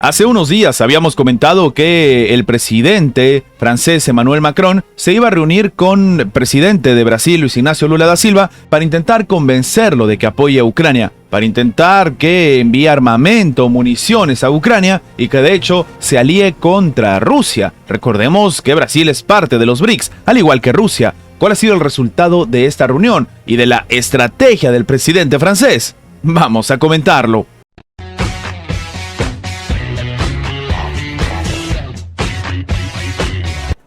Hace unos días habíamos comentado que el presidente francés Emmanuel Macron se iba a reunir con el presidente de Brasil, Luis Ignacio Lula da Silva, para intentar convencerlo de que apoye a Ucrania, para intentar que envíe armamento, municiones a Ucrania y que de hecho se alíe contra Rusia. Recordemos que Brasil es parte de los BRICS, al igual que Rusia. ¿Cuál ha sido el resultado de esta reunión y de la estrategia del presidente francés? Vamos a comentarlo.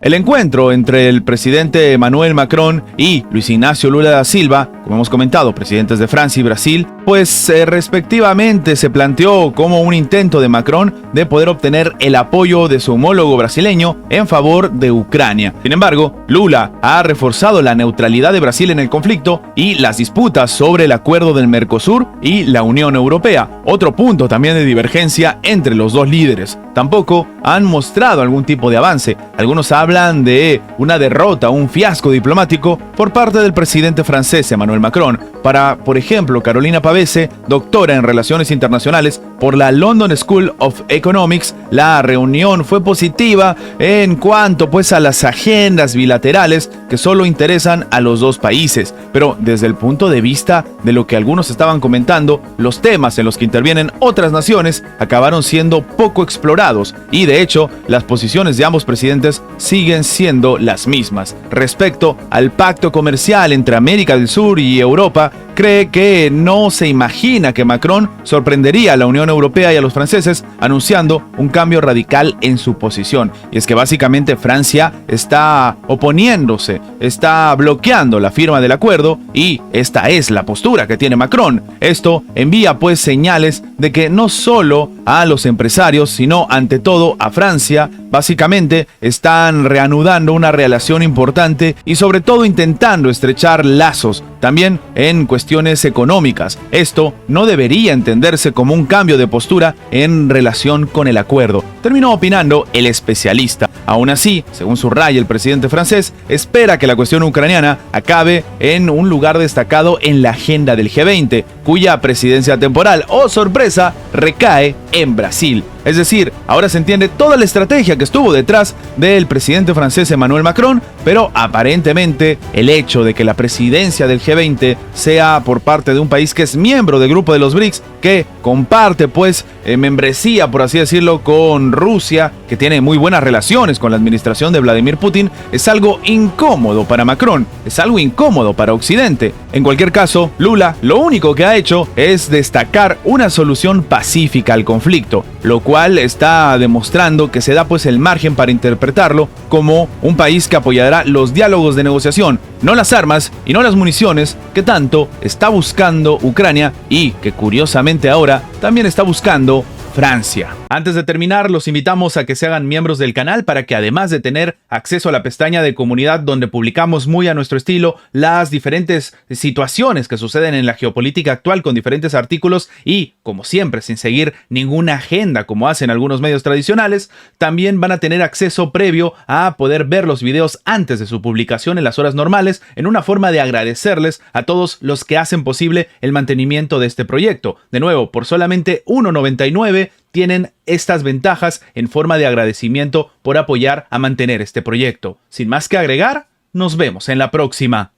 El encuentro entre el presidente Emmanuel Macron y Luis Ignacio Lula da Silva, como hemos comentado, presidentes de Francia y Brasil, pues respectivamente se planteó como un intento de Macron de poder obtener el apoyo de su homólogo brasileño en favor de Ucrania. Sin embargo, Lula ha reforzado la neutralidad de Brasil en el conflicto y las disputas sobre el acuerdo del Mercosur y la Unión Europea, otro punto también de divergencia entre los dos líderes. Tampoco han mostrado algún tipo de avance. Algunos hablan de una derrota, un fiasco diplomático por parte del presidente francés Emmanuel Macron. Para, por ejemplo, Carolina Pavese, doctora en Relaciones Internacionales por la London School of Economics, la reunión fue positiva en cuanto pues a las agendas bilaterales que solo interesan a los dos países. Pero desde el punto de vista de lo que algunos estaban comentando, los temas en los que intervienen otras naciones acabaron siendo poco explorados y de hecho las posiciones de ambos presidentes siguen siendo las mismas. Respecto al pacto comercial entre América del Sur y Europa, cree que no se imagina que Macron sorprendería a la Unión Europea y a los franceses anunciando un cambio radical en su posición. Y es que básicamente Francia está oponiéndose, está bloqueando la firma del acuerdo y esta es la postura que tiene Macron. Esto envía pues señales de que no solo a los empresarios, sino ante todo a Francia, básicamente están reanudando una relación importante y sobre todo intentando estrechar lazos, también en cuestiones económicas. Esto no debería entenderse como un cambio de postura en relación con el acuerdo, terminó opinando el especialista. Aún así, según subraya el presidente francés, espera que la cuestión ucraniana acabe en un lugar destacado en la agenda del G20, cuya presidencia temporal, oh sorpresa, recae en Brasil. Es decir, ahora se entiende toda la estrategia que estuvo detrás del presidente francés Emmanuel Macron, pero aparentemente el hecho de que la presidencia del G20 sea por parte de un país que es miembro del grupo de los BRICS, que comparte pues membresía, por así decirlo, con Rusia, que tiene muy buenas relaciones con la administración de Vladimir Putin, es algo incómodo para Macron, es algo incómodo para Occidente. En cualquier caso, Lula lo único que ha hecho es destacar una solución pacífica al conflicto, lo cual está demostrando que se da pues el margen para interpretarlo como un país que apoyará los diálogos de negociación, no las armas y no las municiones que tanto está buscando Ucrania y que curiosamente ahora también está buscando Francia. Antes de terminar, los invitamos a que se hagan miembros del canal para que además de tener acceso a la pestaña de comunidad donde publicamos muy a nuestro estilo las diferentes situaciones que suceden en la geopolítica actual con diferentes artículos y, como siempre, sin seguir ninguna agenda como hacen algunos medios tradicionales, también van a tener acceso previo a poder ver los videos antes de su publicación en las horas normales, en una forma de agradecerles a todos los que hacen posible el mantenimiento de este proyecto. De nuevo, por solamente $1.99 tienen estas ventajas en forma de agradecimiento por apoyar a mantener este proyecto. Sin más que agregar, nos vemos en la próxima.